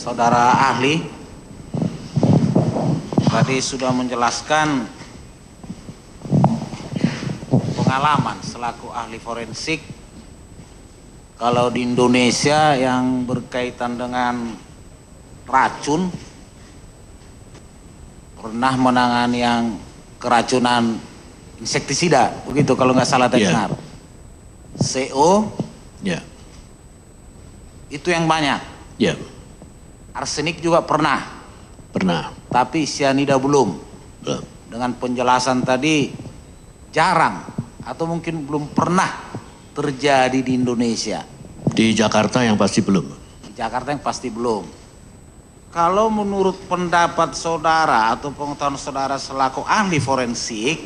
saudara ahli tadi sudah menjelaskan pengalaman selaku ahli forensik kalau di Indonesia yang berkaitan dengan racun pernah menangani yang keracunan insektisida, begitu kalau nggak salah tadi dengar. CO, itu yang banyak. Arsenik juga pernah. Tapi cyanida belum. Dengan penjelasan tadi jarang atau mungkin belum pernah terjadi di Indonesia. Di Jakarta yang pasti belum. Di Jakarta yang pasti belum. Kalau menurut pendapat saudara atau pengetahuan saudara selaku ahli forensik,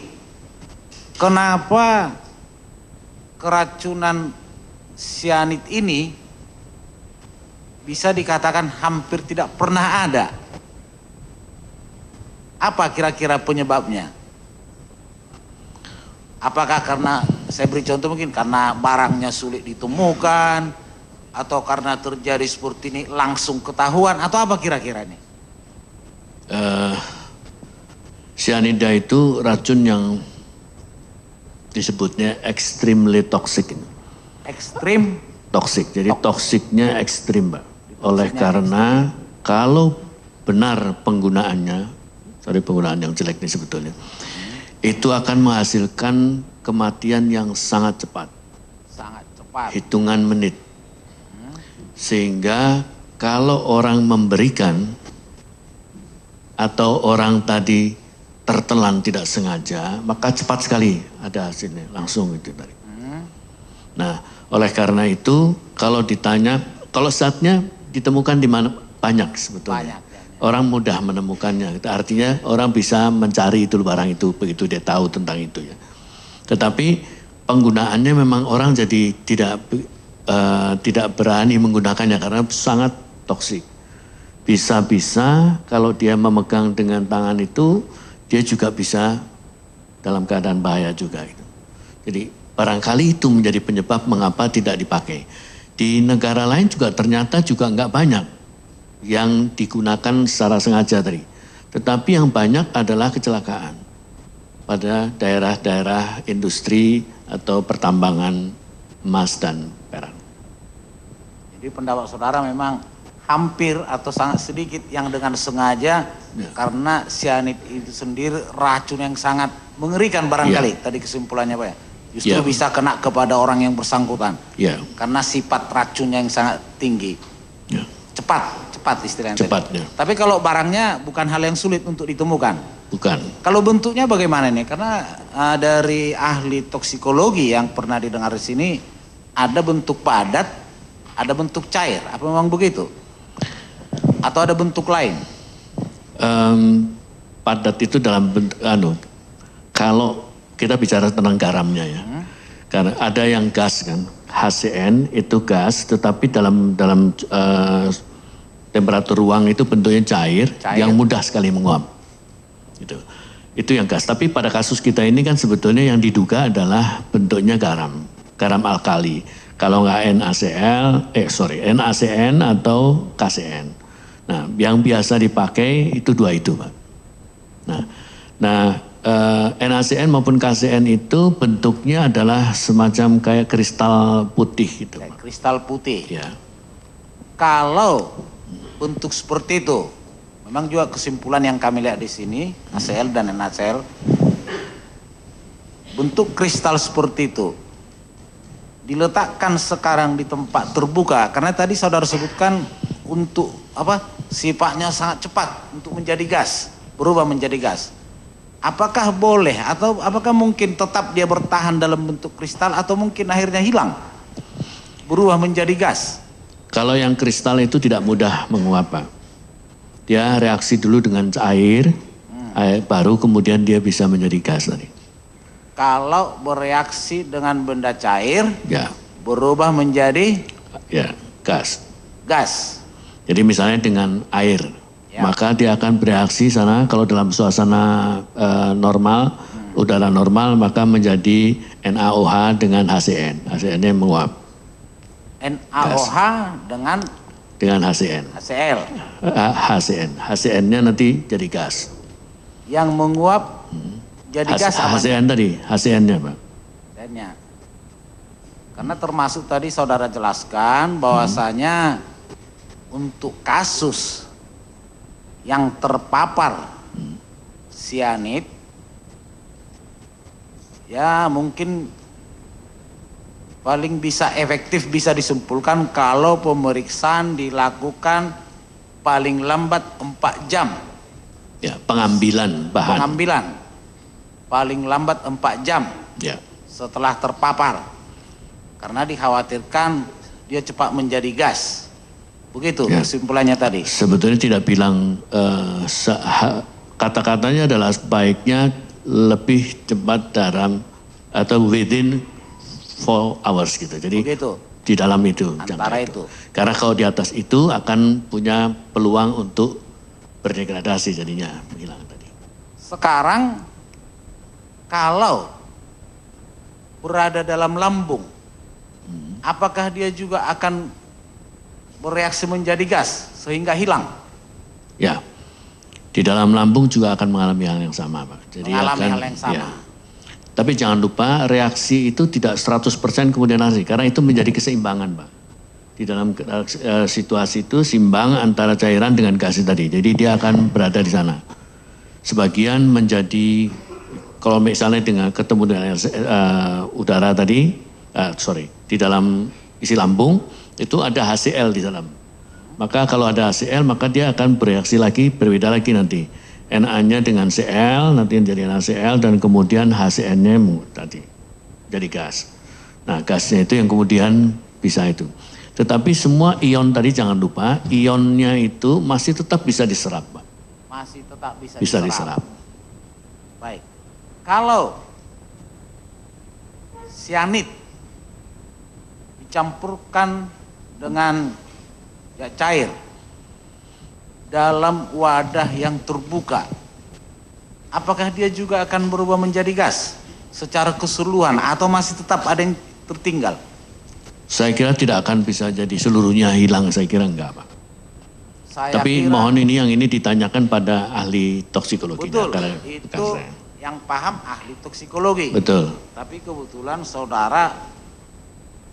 kenapa keracunan cyanid ini bisa dikatakan hampir tidak pernah ada? Apa kira-kira penyebabnya? Apakah karena, saya beri contoh mungkin karena barangnya sulit ditemukan, atau karena terjadi seperti ini langsung ketahuan, atau apa kira-kira ini? Cyanida itu racun yang disebutnya extremely toxic. Ekstrim? Toxic, jadi toksiknya ekstrim, Pak. Oleh karena kalau benar penggunaannya, penggunaan yang jelek ini sebetulnya, itu akan menghasilkan kematian yang sangat cepat. Sangat cepat. Hitungan menit. Sehingga kalau orang memberikan atau orang tadi tertelan tidak sengaja, maka cepat sekali ada hasilnya, langsung itu tadi. Nah, oleh karena itu kalau ditanya, kalau saatnya ditemukan di mana, banyak sebetulnya. Orang mudah menemukannya, artinya orang bisa mencari itu barang itu begitu dia tahu tentang itu ya. Tetapi penggunaannya memang orang jadi tidak berani menggunakannya karena sangat toksik. Bisa-bisa kalau dia memegang dengan tangan itu, dia juga bisa dalam keadaan bahaya juga. Jadi barangkali itu menjadi penyebab mengapa tidak dipakai. Di negara lain juga ternyata juga enggak banyak yang digunakan secara sengaja tadi. Tetapi yang banyak adalah kecelakaan pada daerah-daerah industri atau pertambangan emas dan perak. Jadi pendapat saudara memang hampir atau sangat sedikit yang dengan sengaja karena cyanid itu sendiri racun yang sangat mengerikan barangkali. Tadi kesimpulannya Pak ya. Justru bisa kena kepada orang yang bersangkutan. Karena sifat racunnya yang sangat tinggi. Cepat istilahnya. Tapi kalau barangnya bukan hal yang sulit untuk ditemukan. Bukan. Kalau bentuknya bagaimana nih? Karena dari ahli toksikologi yang pernah didengar di sini ada bentuk padat, ada bentuk cair. Apa memang begitu? Atau ada bentuk lain? Padat itu dalam bentuk kalau kita bicara tentang garamnya ya. Karena ada yang gas kan, HCN itu gas, tetapi dalam temperatur ruang itu bentuknya cair. Yang mudah sekali menguap. Itu yang gas. Tapi pada kasus kita ini kan sebetulnya yang diduga adalah bentuknya garam alkali. Kalau nggak NaCN atau KCN. Nah, yang biasa dipakai itu dua itu, Pak. Nah, NaCN maupun KCN itu bentuknya adalah semacam kayak kristal putih gitu. Kayak kristal putih. Ya. Kalau bentuk seperti itu, memang juga kesimpulan yang kami lihat di sini, HCl dan NaCl, bentuk kristal seperti itu diletakkan sekarang di tempat terbuka, karena tadi saudara sebutkan untuk sifatnya sangat cepat untuk menjadi gas, berubah menjadi gas. Apakah boleh atau apakah mungkin tetap dia bertahan dalam bentuk kristal atau mungkin akhirnya hilang, berubah menjadi gas? Kalau yang kristal itu tidak mudah menguap, Pak. Dia reaksi dulu dengan air, baru kemudian dia bisa menjadi gas tadi. Kalau bereaksi dengan benda cair, berubah menjadi gas. Gas. Jadi misalnya dengan air, maka dia akan bereaksi sana. Kalau dalam suasana normal, udara normal, maka menjadi NaOH dengan HCN. HCN-nya menguap. NaOH dengan dengan HCN. HCl. HCN. HCN-nya nanti jadi gas. Yang menguap jadi gas apa? HCN tadi, HCN-nya Pak. HCN-nya. Karena termasuk tadi saudara jelaskan bahwasanya untuk kasus yang terpapar sianid, ya mungkin paling bisa efektif bisa disimpulkan kalau pemeriksaan dilakukan paling lambat 4 jam. Ya, pengambilan bahan. Pengambilan paling lambat 4 jam Ya. setelah terpapar. Karena dikhawatirkan dia cepat menjadi gas. Begitu Ya. kesimpulannya tadi. Sebetulnya tidak bilang kata-katanya adalah sebaiknya lebih cepat dalam atau within 4 hours gitu. Jadi Begitu. di dalam itu. Antara itu. Karena kalau di atas itu akan punya peluang untuk berdegradasi jadinya menghilang tadi. Sekarang kalau berada dalam lambung, apakah dia juga akan bereaksi menjadi gas sehingga hilang? Ya. Di dalam lambung juga akan mengalami hal yang sama, Pak. Jadi Mengalami akan, hal yang sama. Ya. Tapi jangan lupa reaksi itu tidak 100% kemudian hasil, karena itu menjadi keseimbangan, Pak. Di dalam situasi itu simbang antara cairan dengan gas tadi. Jadi dia akan berada di sana. Sebagian menjadi, kalau misalnya dengan ketemu dengan udara tadi, di dalam isi lambung itu ada HCl di dalam. Maka kalau ada HCl maka dia akan bereaksi lagi, berbeda lagi nanti. Na-nya dengan Cl, nanti jadi NaCl dan kemudian HCN-nya tadi jadi gas. Nah gasnya itu yang kemudian bisa itu. Tetapi semua ion tadi jangan lupa, ionnya itu masih tetap bisa diserap, Pak. Masih tetap bisa diserap. Baik. Kalau sianid dicampurkan dengan cair dalam wadah yang terbuka, apakah dia juga akan berubah menjadi gas secara keseluruhan atau masih tetap ada yang tertinggal? Saya kira tidak akan bisa jadi seluruhnya hilang, saya kira enggak, Pak. Tapi mohon ini yang ini ditanyakan pada ahli toksikologi. Betul, itu yang paham ahli toksikologi. Betul. Tapi kebetulan saudara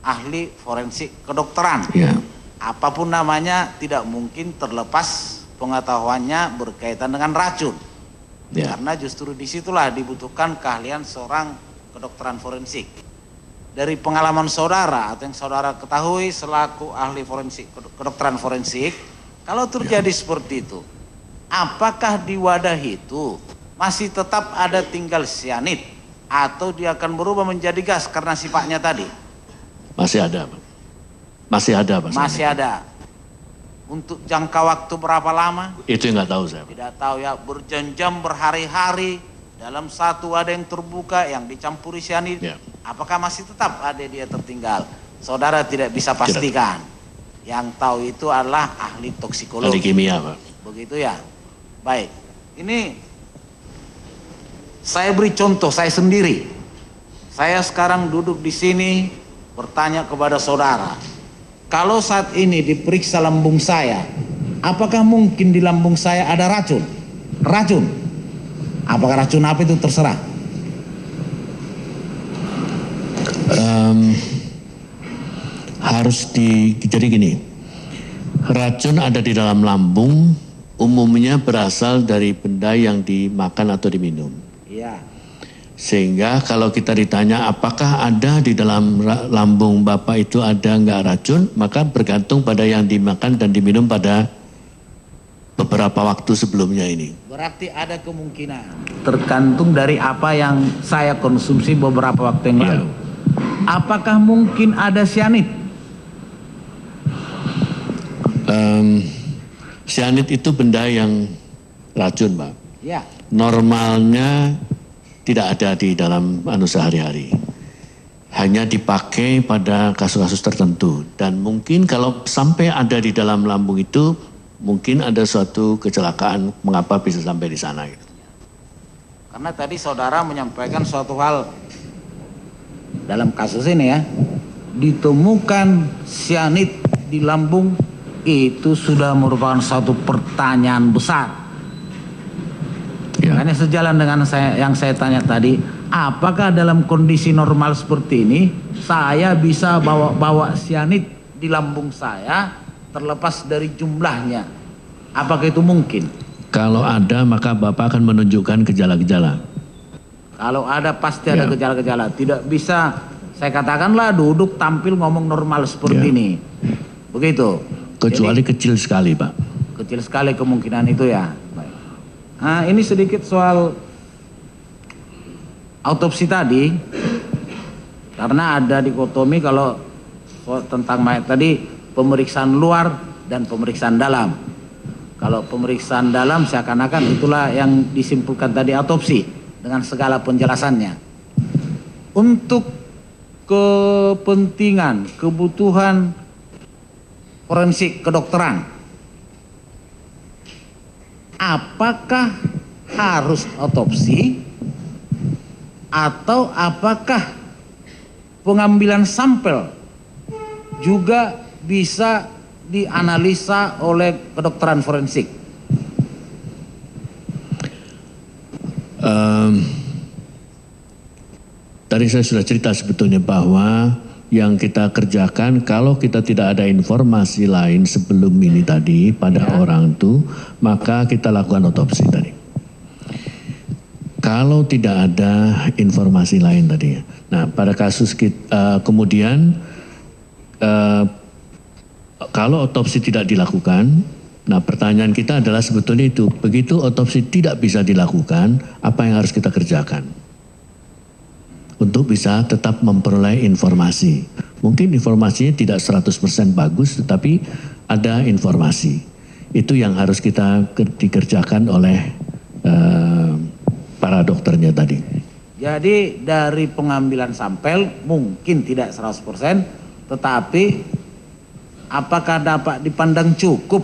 ahli forensik kedokteran. Ya. Apapun namanya tidak mungkin terlepas pengetahuannya berkaitan dengan racun. Ya. Karena justru disitulah dibutuhkan keahlian seorang kedokteran forensik. Dari pengalaman saudara atau yang saudara ketahui selaku ahli forensik, kedokteran forensik, kalau terjadi seperti itu, apakah di wadah itu masih tetap ada tinggal sianid atau dia akan berubah menjadi gas karena sifatnya tadi? Masih ada, Pak. Masih ada, Pak. Masih ada. Untuk jangka waktu berapa lama? Itu yang nggak tahu saya, Pak. Tidak tahu ya, berjam-jam, berhari-hari dalam satu wadah yang terbuka yang dicampuri sianid. Ya. Apakah masih tetap ada dia tertinggal? Saudara tidak bisa pastikan. Yang tahu itu adalah ahli toksikologi. Ahli kimia, Pak. Begitu ya. Baik. Ini saya beri contoh saya sendiri. Saya sekarang duduk di sini bertanya kepada saudara. Kalau saat ini diperiksa lambung saya, apakah mungkin di lambung saya ada racun? Racun. Apakah racun apa itu terserah. Jadi gini, racun ada di dalam lambung umumnya berasal dari benda yang dimakan atau diminum. Iya. Sehingga kalau kita ditanya apakah ada di dalam lambung Bapak itu ada enggak racun, maka bergantung pada yang dimakan dan diminum pada beberapa waktu sebelumnya ini. Berarti ada kemungkinan. Tergantung dari apa yang saya konsumsi beberapa waktu yang lalu. Apakah mungkin ada sianid? Sianid itu benda yang racun, Pak. Ya. Normalnya tidak ada di dalam sehari-hari. Hanya dipakai pada kasus-kasus tertentu. Dan mungkin kalau sampai ada di dalam lambung itu, mungkin ada suatu kecelakaan mengapa bisa sampai di sana. Gitu. Karena tadi saudara menyampaikan suatu hal dalam kasus ini ya. Ditemukan sianid di lambung itu sudah merupakan satu pertanyaan besar. Ya. Makanya sejalan dengan yang saya tanya tadi, apakah dalam kondisi normal seperti ini saya bisa bawa sianid di lambung saya terlepas dari jumlahnya? Apakah itu mungkin? Kalau ada maka Bapak akan menunjukkan gejala-gejala. Kalau ada pasti ada gejala-gejala. Tidak bisa saya katakanlah duduk tampil ngomong normal seperti ini. Begitu. Kecuali kecil sekali, Pak. Kecil sekali kemungkinan itu ya. Baik. Nah, ini sedikit soal autopsi tadi. Karena ada dikotomi kalau tentang mayat tadi pemeriksaan luar dan pemeriksaan dalam. Kalau pemeriksaan dalam seakan-akan itulah yang disimpulkan tadi autopsi dengan segala penjelasannya. Untuk kepentingan, kebutuhan forensik kedokteran, apakah harus otopsi atau apakah pengambilan sampel juga bisa dianalisa oleh kedokteran forensik? Tadi saya sudah cerita sebetulnya bahwa yang kita kerjakan kalau kita tidak ada informasi lain sebelum ini tadi pada orang itu, maka kita lakukan otopsi tadi. Kalau tidak ada informasi lain tadi. Nah, pada kasus kita, kemudian kalau otopsi tidak dilakukan, nah pertanyaan kita adalah sebetulnya itu, begitu otopsi tidak bisa dilakukan, apa yang harus kita kerjakan? Untuk bisa tetap memperoleh informasi. Mungkin informasinya tidak 100% bagus, tetapi ada informasi. Itu yang harus kita dikerjakan oleh para dokternya tadi. Jadi dari pengambilan sampel mungkin tidak 100%, tetapi apakah dapat dipandang cukup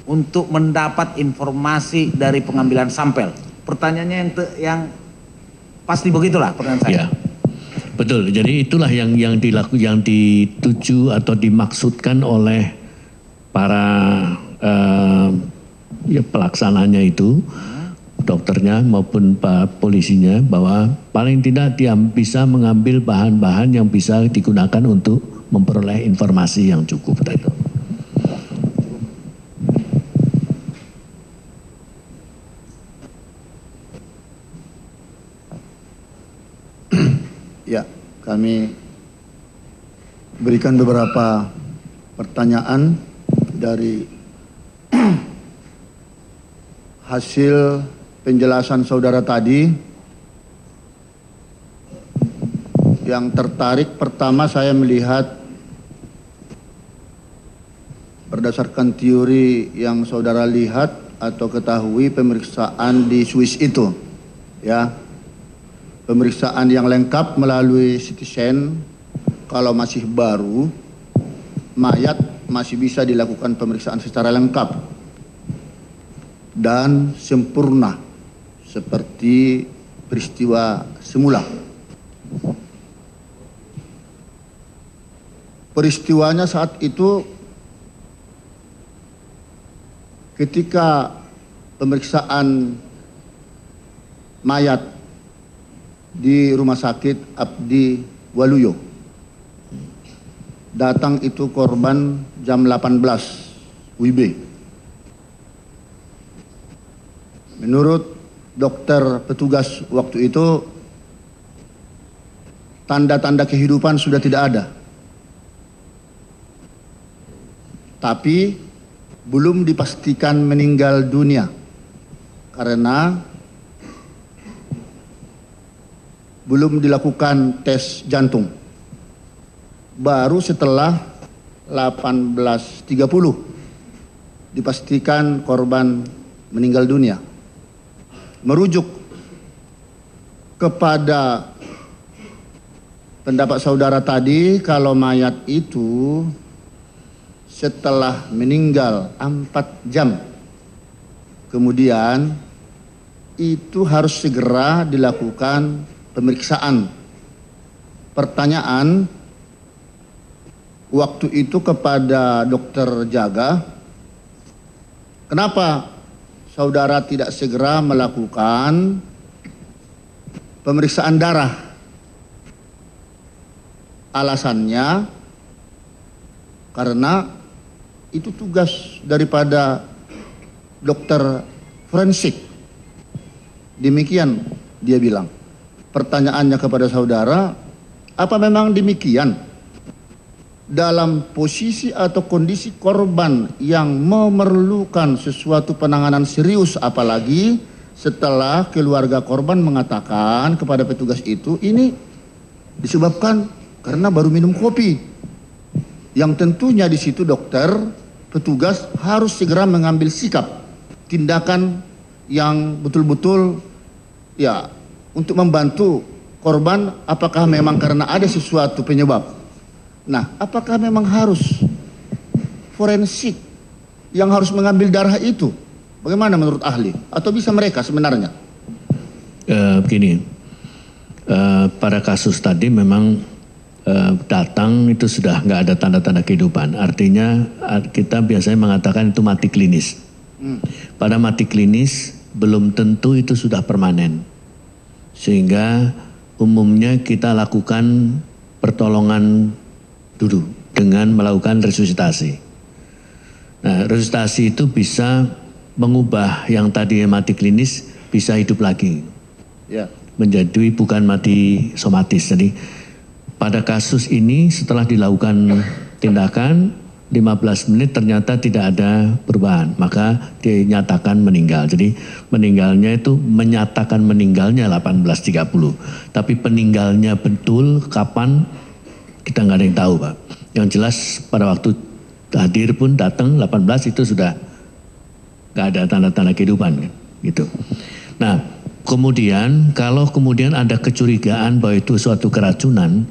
untuk mendapat informasi dari pengambilan sampel? Pertanyaannya yang pasti begitulah pertanyaan saya. Ya, betul. Jadi itulah yang dituju atau dimaksudkan oleh para pelaksananya itu, dokternya maupun polisinya, bahwa paling tidak dia bisa mengambil bahan-bahan yang bisa digunakan untuk memperoleh informasi yang cukup. Itu. Ya, kami berikan beberapa pertanyaan dari hasil penjelasan saudara tadi. Yang tertarik pertama saya melihat berdasarkan teori yang saudara lihat atau ketahui pemeriksaan di Swiss itu, ya. Pemeriksaan yang lengkap melalui CT scan, kalau masih baru, mayat masih bisa dilakukan pemeriksaan secara lengkap dan sempurna seperti peristiwa semula. Peristiwanya saat itu ketika pemeriksaan mayat di Rumah Sakit Abdi Waluyo. Datang itu korban jam 18 WIB. Menurut dokter petugas waktu itu, tanda-tanda kehidupan sudah tidak ada. Tapi belum dipastikan meninggal dunia karena belum dilakukan tes jantung. Baru setelah 18.30 dipastikan korban meninggal dunia. Merujuk kepada pendapat saudara tadi, kalau mayat itu setelah meninggal 4 jam kemudian itu harus segera dilakukan pemeriksaan. Pertanyaan, waktu itu kepada dokter Jaga, kenapa saudara tidak segera melakukan pemeriksaan darah? Alasannya karena itu tugas daripada dokter forensik. Demikian dia bilang. Pertanyaannya kepada saudara, apa memang demikian? Dalam posisi atau kondisi korban yang memerlukan sesuatu penanganan serius, apalagi setelah keluarga korban mengatakan kepada petugas itu, ini disebabkan karena baru minum kopi. Yang tentunya di situ dokter, petugas harus segera mengambil sikap, tindakan yang betul-betul ya untuk membantu korban, apakah memang karena ada sesuatu penyebab. Nah, apakah memang harus forensik yang harus mengambil darah itu? Bagaimana menurut ahli? Atau bisa mereka sebenarnya? Begini, pada kasus tadi memang datang itu sudah nggak ada tanda-tanda kehidupan. Artinya kita biasanya mengatakan itu mati klinis. Pada mati klinis belum tentu itu sudah permanen. Sehingga umumnya kita lakukan pertolongan dulu dengan melakukan resusitasi. Nah, resusitasi itu bisa mengubah yang tadi mati klinis bisa hidup lagi. Ya. Menjadi bukan mati somatis. Jadi pada kasus ini setelah dilakukan tindakan 15 menit ternyata tidak ada perubahan, maka dinyatakan meninggal. Jadi meninggalnya itu menyatakan meninggalnya 18.30, tapi peninggalnya betul kapan kita nggak ada yang tahu, Pak. Yang jelas pada waktu hadir pun datang 18 itu sudah nggak ada tanda-tanda kehidupan, gitu. Nah, kemudian kalau kemudian ada kecurigaan bahwa itu suatu keracunan,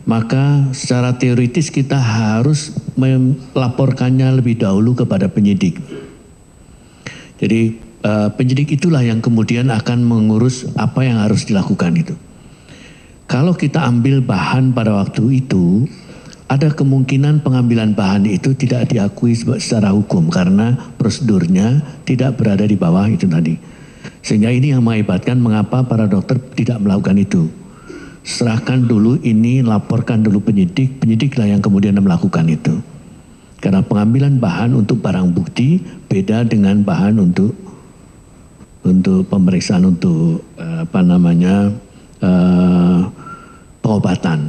maka secara teoritis kita harus melaporkannya lebih dahulu kepada penyidik. Jadi penyidik itulah yang kemudian akan mengurus apa yang harus dilakukan itu. Kalau kita ambil bahan pada waktu itu, ada kemungkinan pengambilan bahan itu tidak diakui secara hukum karena prosedurnya tidak berada di bawah itu tadi. Sehingga ini yang mengakibatkan mengapa para dokter tidak melakukan itu. Serahkan dulu ini, laporkan dulu penyidik, penyidiklah yang kemudian melakukan itu. Karena pengambilan bahan untuk barang bukti beda dengan bahan untuk pemeriksaan untuk pengobatan.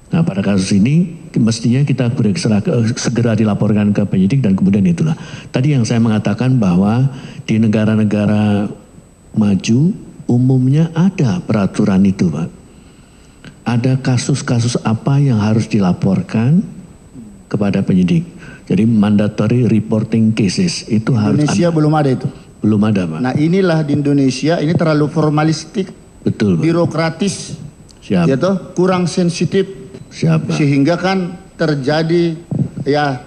Nah, pada kasus ini mestinya kita segera dilaporkan ke penyidik dan kemudian itulah. Tadi yang saya mengatakan bahwa di negara-negara maju umumnya ada peraturan itu, Pak. Ada kasus-kasus apa yang harus dilaporkan kepada penyidik. Jadi mandatory reporting cases itu harus. Indonesia belum ada itu. Belum ada, Pak. Nah, inilah di Indonesia ini terlalu formalistik, betul, Pak. Birokratis, Siap. ya toh, kurang sensitif, Siap, Pak. sehingga kan terjadi ya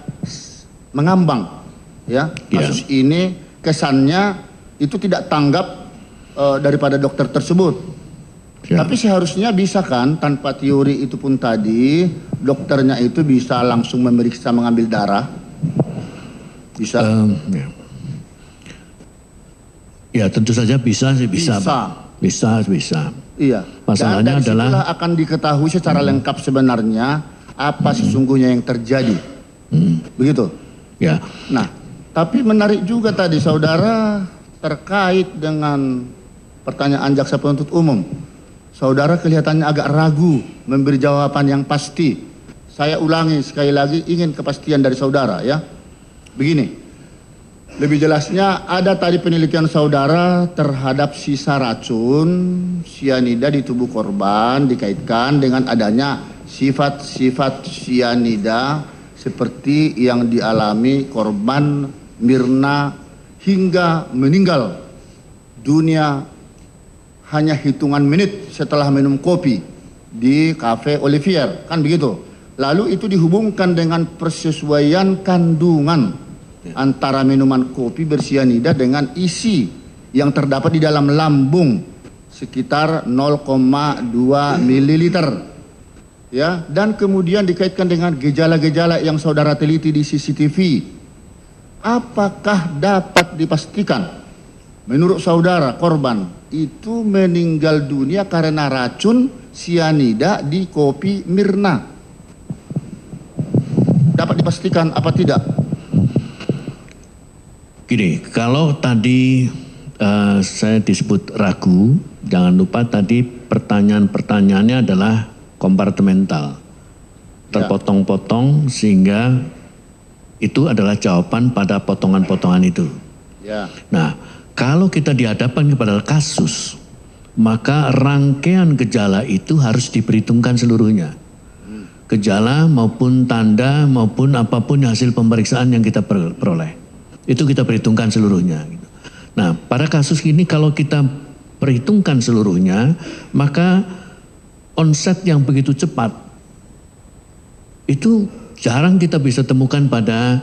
mengambang, ya kasus ini kesannya itu tidak tanggap daripada dokter tersebut. Siap. Tapi seharusnya bisa kan tanpa teori itu pun tadi dokternya itu bisa langsung memeriksa mengambil darah, bisa? Ya tentu saja bisa sih bisa. Bisa. Iya. Masalahnya dan adalah akan diketahui secara lengkap sebenarnya apa sesungguhnya yang terjadi. Begitu. Ya. Nah, tapi menarik juga tadi saudara terkait dengan pertanyaan jaksa penuntut umum. Saudara kelihatannya agak ragu memberi jawaban yang pasti. Saya ulangi sekali lagi, ingin kepastian dari saudara ya. Begini, lebih jelasnya ada tadi penelitian saudara terhadap sisa racun sianida di tubuh korban dikaitkan dengan adanya sifat-sifat sianida seperti yang dialami korban Mirna hingga meninggal dunia hanya hitungan menit setelah minum kopi di Cafe Olivier, kan begitu. Lalu itu dihubungkan dengan persesuaian kandungan antara minuman kopi bersianida dengan isi yang terdapat di dalam lambung sekitar 0,2 ml. ya, dan kemudian dikaitkan dengan gejala-gejala yang saudara teliti di CCTV, apakah dapat dipastikan menurut saudara korban itu meninggal dunia karena racun sianida di kopi Mirna? Dapat dipastikan apa tidak? Gini, kalau tadi saya disebut ragu, jangan lupa tadi pertanyaan-pertanyaannya adalah kompartemental, terpotong-potong sehingga itu adalah jawaban pada potongan-potongan itu. Ya. Nah, kalau kita dihadapkan kepada kasus, maka rangkaian gejala itu harus diperhitungkan seluruhnya. Gejala maupun tanda maupun apapun hasil pemeriksaan yang kita peroleh. Itu kita perhitungkan seluruhnya. Nah, pada kasus ini kalau kita perhitungkan seluruhnya, maka onset yang begitu cepat, itu jarang kita bisa temukan pada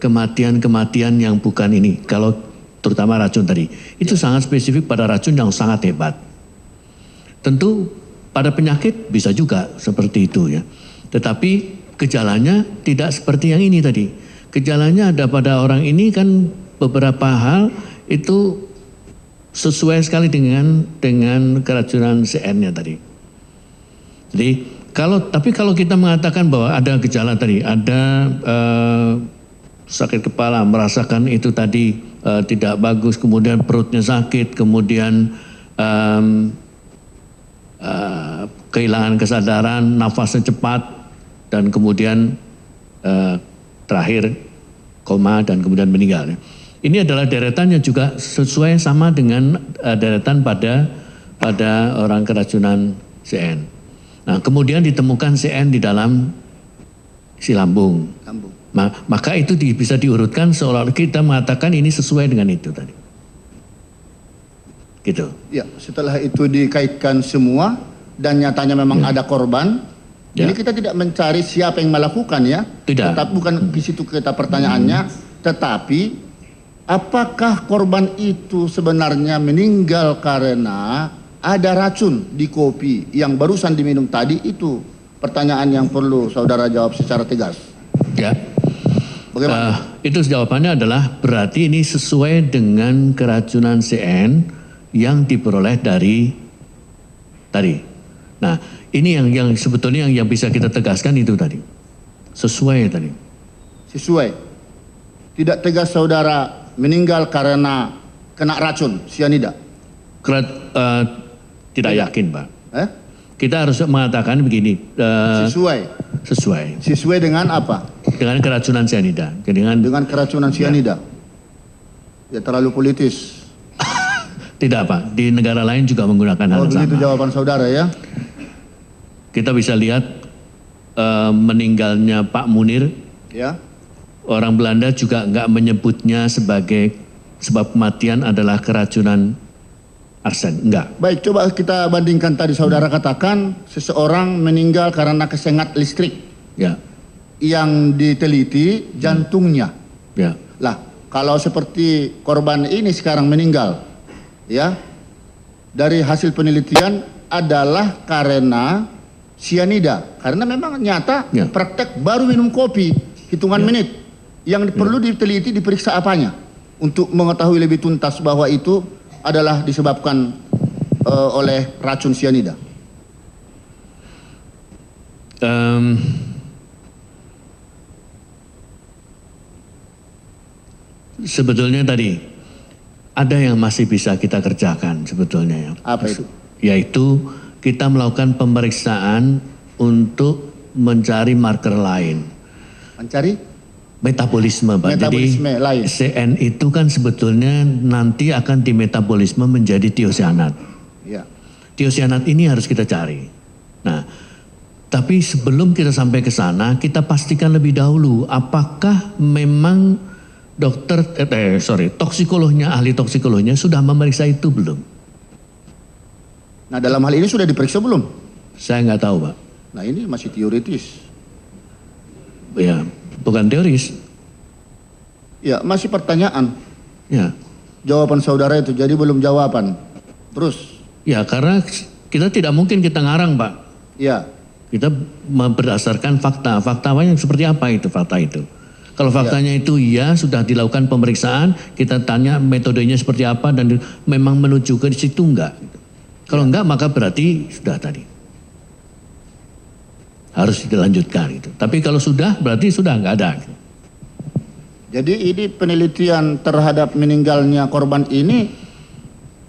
kematian-kematian yang bukan ini. Kalau terutama racun tadi, itu sangat spesifik pada racun yang sangat hebat. Tentu pada penyakit bisa juga seperti itu ya. Tetapi gejalanya tidak seperti yang ini tadi. Gejalanya ada pada orang ini kan beberapa hal itu sesuai sekali dengan keracunan CN-nya tadi. Jadi kalau kita mengatakan bahwa ada gejala tadi, ada sakit kepala, merasakan itu tadi tidak bagus, kemudian perutnya sakit, kemudian kehilangan kesadaran, nafasnya cepat, dan kemudian terakhir koma dan kemudian meninggal. Ini adalah deretan yang juga sesuai sama dengan deretan pada orang keracunan CN. Nah, kemudian ditemukan CN di dalam si lambung. Maka itu bisa diurutkan seolah-olah kita mengatakan ini sesuai dengan itu tadi. Gitu. Ya, setelah itu dikaitkan semua dan nyatanya memang ada korban. Ya. Ini kita tidak mencari siapa yang melakukan ya. Tidak. Tetap bukan di situ kita pertanyaannya, tetapi apakah korban itu sebenarnya meninggal karena ada racun di kopi yang barusan diminum tadi? Itu pertanyaan yang perlu saudara jawab secara tegas. Ya. Bagaimana? Itu jawabannya adalah berarti ini sesuai dengan keracunan CN yang diperoleh dari tadi. Nah, ini yang sebetulnya yang bisa kita tegaskan itu tadi. Sesuai tadi. Sesuai. Tidak tegas saudara meninggal karena kena racun sianida. Tidak yakin, Pak. Kita harus mengatakan begini. Sesuai. Sesuai dengan apa? Dengan keracunan sianida. Dengan keracunan sianida. Ya terlalu politis. Tidak, Pak. Di negara lain juga menggunakan hal yang sama. Begitu jawaban saudara ya. Kita bisa lihat meninggalnya Pak Munir. Ya. Orang Belanda juga enggak menyebutnya sebagai sebab kematian adalah keracunan arsen. Enggak. Baik, coba kita bandingkan tadi saudara katakan seseorang meninggal karena kesengat listrik. Ya. Yang diteliti jantungnya. Ya. Lah, kalau seperti korban ini sekarang meninggal, ya, dari hasil penelitian adalah karena sianida, karena memang nyata praktek baru minum kopi hitungan menit. Yang perlu diteliti diperiksa apanya untuk mengetahui lebih tuntas bahwa itu adalah disebabkan oleh racun sianida. Sebetulnya tadi ada yang masih bisa kita kerjakan sebetulnya ya. Apa itu? Yaitu kita melakukan pemeriksaan untuk mencari marker lain. Mencari? Metabolisme, Pak. Metabolisme jadi lain. CN itu kan sebetulnya nanti akan dimetabolisme menjadi tiosianat. Ya. Tiosianat ini harus kita cari. Nah, tapi sebelum kita sampai ke sana, kita pastikan lebih dahulu apakah memang toksikolognya, ahli toksikolognya sudah memeriksa itu belum? Nah, dalam hal ini sudah diperiksa belum? Saya nggak tahu, Pak. Nah, ini masih teoritis. Ya, bukan teoris. Ya, masih pertanyaan. Ya. Jawaban saudara itu, jadi belum jawaban. Terus? Ya, karena kita tidak mungkin kita ngarang, Pak. Ya. Kita berdasarkan fakta. Fakta yang seperti apa itu fakta itu? Kalau faktanya itu ya sudah dilakukan pemeriksaan, kita tanya metodenya seperti apa dan memang menuju ke situ enggak. Kalau enggak maka berarti sudah tadi. Harus dilanjutkan gitu. Tapi kalau sudah berarti sudah enggak ada. Jadi ini penelitian terhadap meninggalnya korban ini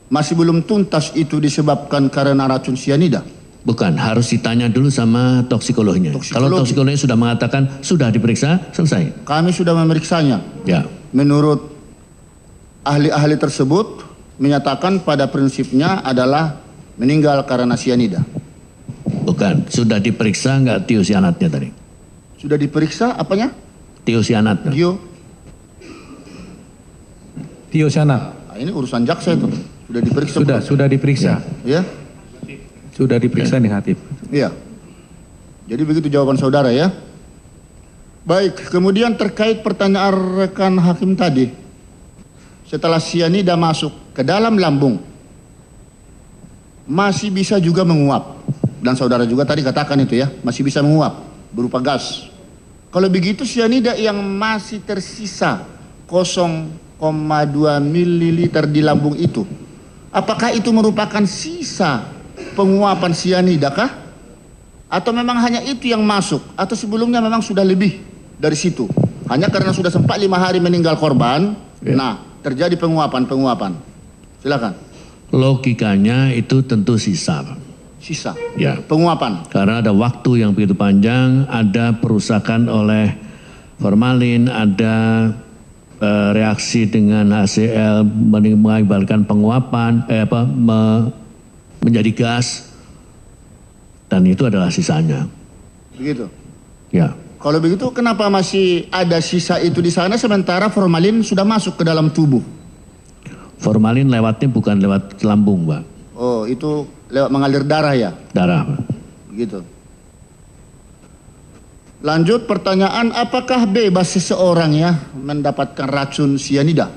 masih belum tuntas itu disebabkan karena racun cyanida. Bukan, harus ditanya dulu sama toksikolognya. Kalau toksikolognya sudah mengatakan sudah diperiksa, selesai. Kami sudah memeriksanya. Ya. Menurut ahli-ahli tersebut menyatakan pada prinsipnya adalah meninggal karena cyanida. Bukan, sudah diperiksa enggak tiosianatnya tadi? Sudah diperiksa apanya? Tiosianatnya. Tiosianat. Nah, ini urusan jaksa itu. Sudah diperiksa. Sudah diperiksa. Ya. Sudah diperiksa negatif. Iya. Jadi begitu jawaban saudara ya. Baik, kemudian terkait pertanyaan rekan hakim tadi. Setelah cyanida masuk ke dalam lambung, masih bisa juga menguap. Dan saudara juga tadi katakan itu ya, masih bisa menguap berupa gas. Kalau begitu cyanida yang masih tersisa 0,2 ml di lambung itu, apakah itu merupakan sisa penguapan cyanida kah? Atau memang hanya itu yang masuk? Atau sebelumnya memang sudah lebih dari situ? Hanya karena sudah sempat 5 hari meninggal korban, nah terjadi penguapan. Silakan. Logikanya itu tentu sisa. Sisa? Ya. Penguapan? Karena ada waktu yang begitu panjang, ada perusakan oleh formalin, ada reaksi dengan HCl mengakibatkan penguapan, menjadi gas, dan itu adalah sisanya. Begitu? Ya. Kalau begitu kenapa masih ada sisa itu di sana sementara formalin sudah masuk ke dalam tubuh? Formalin lewatnya bukan lewat lambung, Pak. Oh, itu lewat mengalir darah ya? Darah, Pak. Begitu. Lanjut pertanyaan, apakah bebas seseorang ya mendapatkan racun cyanida?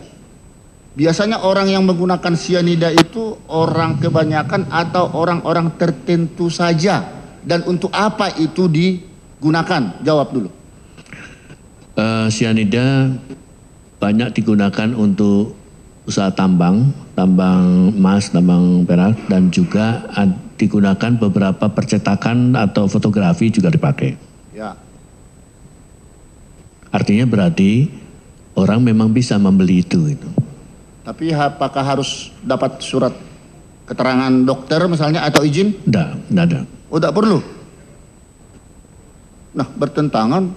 Biasanya orang yang menggunakan cyanida itu orang kebanyakan atau orang-orang tertentu saja. Dan untuk apa itu digunakan? Jawab dulu. Cyanida banyak digunakan untuk usaha tambang emas, tambang perak, dan juga digunakan beberapa percetakan atau fotografi juga dipakai. Ya. Artinya berarti orang memang bisa membeli itu. Tapi apakah harus dapat surat keterangan dokter misalnya atau izin? Tidak ada. Oh, tidak perlu. Nah, bertentangan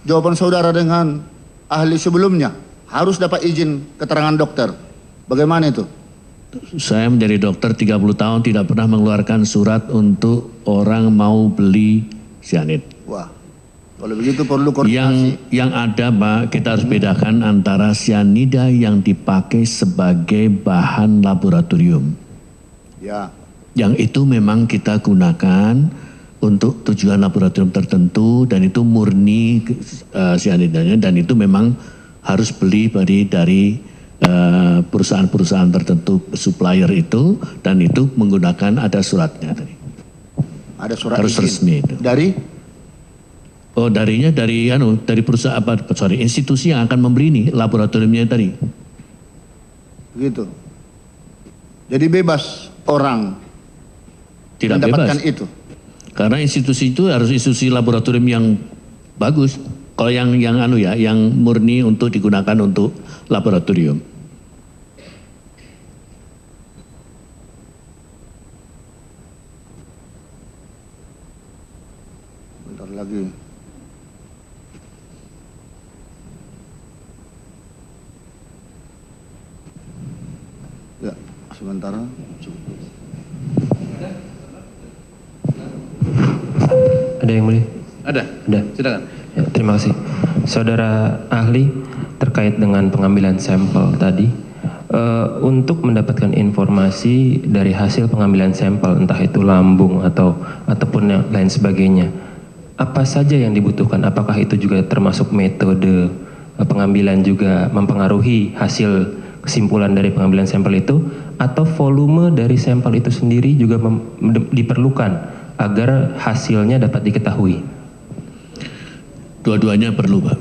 jawaban saudara dengan ahli sebelumnya. Harus dapat izin keterangan dokter. Bagaimana itu? Saya menjadi dokter 30 tahun tidak pernah mengeluarkan surat untuk orang mau beli cyanida. Wah, kalau begitu perlu koordinasi. Yang ada, Pak, kita harus bedakan antara cyanida yang dipakai sebagai bahan laboratorium. Ya. Yang itu memang kita gunakan untuk tujuan laboratorium tertentu dan itu murni cyanidanya, dan itu memang harus beli dari perusahaan-perusahaan tertentu, supplier itu, dan itu menggunakan ada suratnya tadi. Ada surat harus izin. Resmi itu. Dari? Oh, dari perusahaan institusi yang akan membeli ini laboratoriumnya tadi. Begitu. Jadi bebas orang tidak mendapatkan bebas itu. karena institusi itu harus institusi laboratorium yang bagus. Kalau yang murni untuk digunakan untuk laboratorium. Bentar lagi. Ya, sementara. Ada yang boleh? Ada. Silakan. Ya, terima kasih. Saudara ahli, terkait dengan pengambilan sampel tadi, untuk mendapatkan informasi dari hasil pengambilan sampel, entah itu lambung ataupun yang lain sebagainya, apa saja yang dibutuhkan? Apakah itu juga termasuk metode pengambilan juga mempengaruhi hasil kesimpulan dari pengambilan sampel itu, atau volume dari sampel itu sendiri juga diperlukan agar hasilnya dapat diketahui? Dua-duanya perlu, Pak.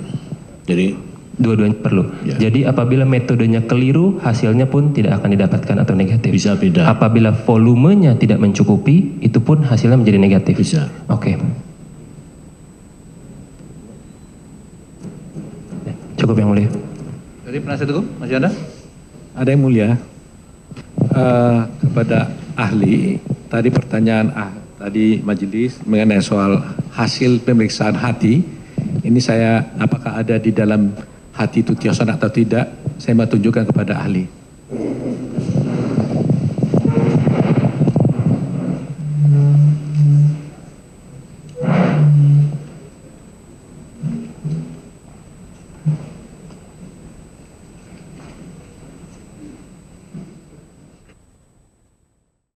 Jadi Dua-duanya perlu. Ya. Jadi apabila metodenya keliru, hasilnya pun tidak akan didapatkan atau negatif. bisa beda. Apabila volumenya tidak mencukupi, itu pun hasilnya menjadi negatif. Bisa. Oke. Cukup yang mulia. Jadi penasihat hukum masih ada? Ada yang mulia. Kepada ahli, tadi pertanyaan tadi majelis mengenai soal hasil pemeriksaan hati. Ini saya apakah ada di dalam hati itu tiosan atau tidak? Saya mau tunjukkan kepada ahli.